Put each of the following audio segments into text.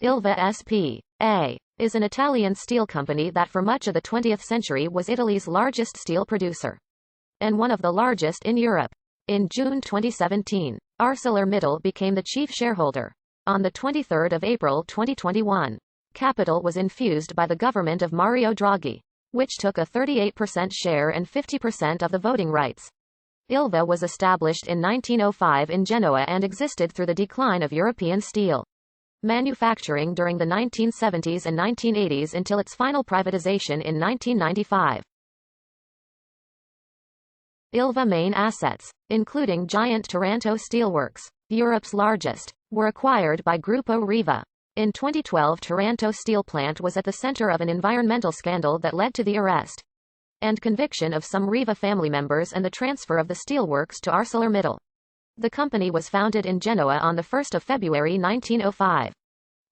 Ilva S.p.A. is an Italian steel company that for much of the 20th century was Italy's largest steel producer, and one of the largest in Europe. In June 2017, ArcelorMittal became the chief shareholder. On the 23rd of April 2021, capital was infused by the government of Mario Draghi, which took a 38% share and 50% of the voting rights. Ilva was established in 1905 in Genoa and existed through the decline of European steel manufacturing during the 1970s and 1980s until its final privatization in 1995. Ilva main assets, including giant Taranto steelworks, Europe's largest, were acquired by Gruppo Riva. In 2012, Taranto steel plant was at the center of an environmental scandal that led to the arrest and conviction of some Riva family members and the transfer of the steelworks to ArcelorMittal. The company was founded in Genoa on 1 February 1905.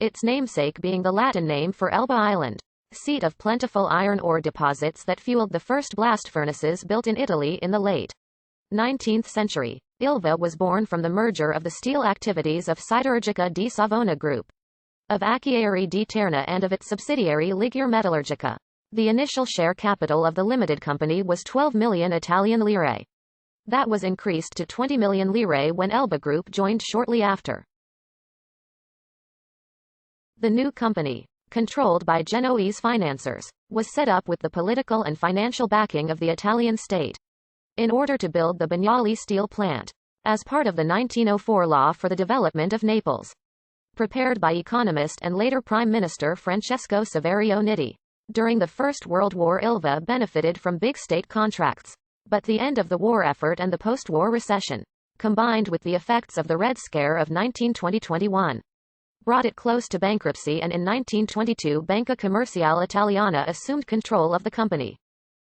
Its namesake being the Latin name for Elba Island, seat of plentiful iron ore deposits that fueled the first blast furnaces built in Italy in the late 19th century. Ilva was born from the merger of the steel activities of Siderurgica di Savona Group, of Acciaierie di Terna and of its subsidiary Ligure Metallurgica. The initial share capital of the limited company was 12 million Italian lire. That was increased to 20 million lire when Elba Group joined shortly after. The new company, controlled by Genoese financiers, was set up with the political and financial backing of the Italian state in order to build the Bagnoli steel plant, as part of the 1904 law for the development of Naples, prepared by economist and later Prime Minister Francesco Saverio Nitti. During the First World War, Ilva benefited from big state contracts, but the end of the war effort and the post-war recession, combined with the effects of the Red Scare of 1920-21, brought it close to bankruptcy, and in 1922 Banca Commerciale Italiana assumed control of the company.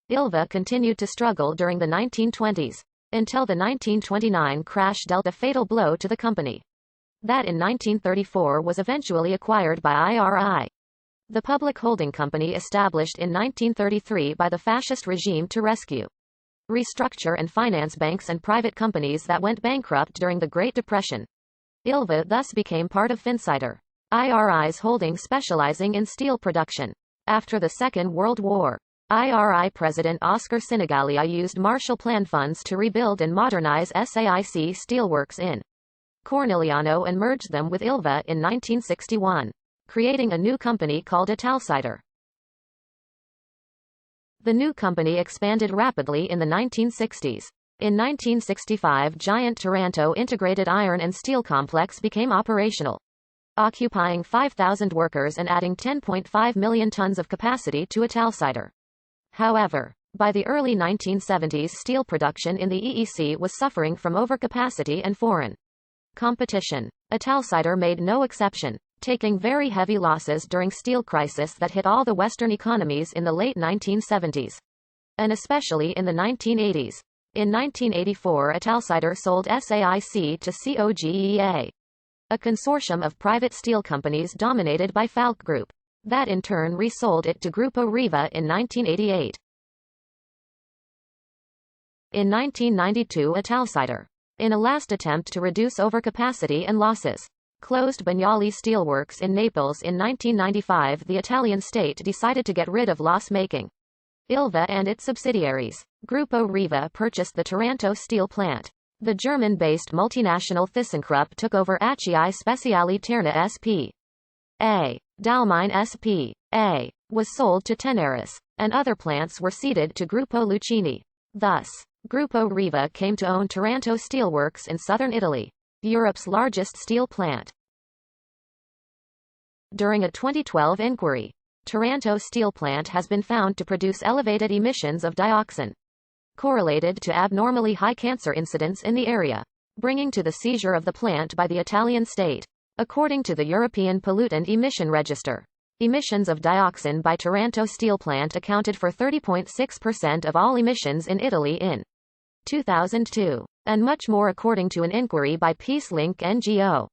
Ilva continued to struggle during the 1920s, until the 1929 crash dealt a fatal blow to the company. That in 1934 was eventually acquired by IRI, the public holding company established in 1933 by the fascist regime to rescue, restructure and finance banks and private companies that went bankrupt during the Great Depression. Ilva thus became part of Finsider, IRI's holding specializing in steel production. After the Second World War, IRI President Oscar Sinigalia used Marshall Plan funds to rebuild and modernize SAIC steelworks in Cornigliano and merged them with Ilva in 1961, creating a new company called Italsider. The new company expanded rapidly in the 1960s. In 1965, giant Taranto integrated iron and steel complex became operational, occupying 5,000 workers and adding 10.5 million tons of capacity to Italsider. However, by the early 1970s, steel production in the EEC was suffering from overcapacity and foreign competition. Italsider made no exception, taking very heavy losses during steel crisis that hit all the Western economies in the late 1970s, and especially in the 1980s. In 1984, Italsider sold SAIC to COGEA, a consortium of private steel companies dominated by Falck Group, that in turn resold it to Gruppo Riva in 1988. In 1992, Italsider, in a last attempt to reduce overcapacity and losses, closed Bagnoli steelworks in Naples. In 1995, the Italian state decided to get rid of loss-making Ilva and its subsidiaries. Gruppo Riva purchased the Taranto steel plant. The German-based multinational ThyssenKrupp took over Acciai Speciali Terna S.p.A. Dalmine S.p.A. was sold to Tenaris, and other plants were ceded to Gruppo Lucchini. Thus, Gruppo Riva came to own Taranto steelworks in southern Italy, Europe's largest steel plant. During a 2012 inquiry, Taranto steel plant has been found to produce elevated emissions of dioxin, correlated to abnormally high cancer incidence in the area, bringing to the seizure of the plant by the Italian state. According to the European Pollutant Emission Register, emissions of dioxin by Taranto steel plant accounted for 30.6% of all emissions in Italy in 2002, and much more according to an inquiry by Peace Link NGO.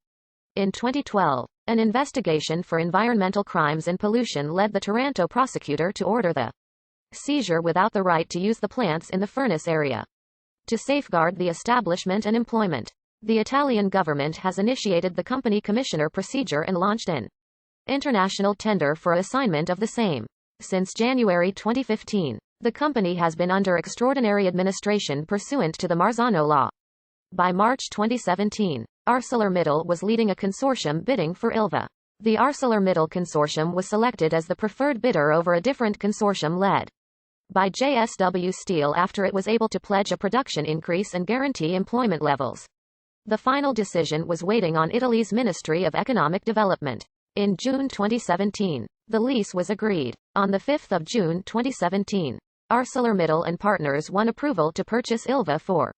In 2012, an investigation for environmental crimes and pollution led the Taranto prosecutor to order the seizure without the right to use the plants in the furnace area. To safeguard the establishment and employment, the Italian government has initiated the company commissioner procedure and launched an international tender for assignment of the same. Since January 2015, the company has been under extraordinary administration pursuant to the Marzano Law. By March 2017, ArcelorMittal was leading a consortium bidding for Ilva. The ArcelorMittal consortium was selected as the preferred bidder over a different consortium led by JSW Steel after it was able to pledge a production increase and guarantee employment levels. The final decision was waiting on Italy's Ministry of Economic Development. In June 2017, the lease was agreed. On 5 June 2017, ArcelorMittal and partners won approval to purchase Ilva for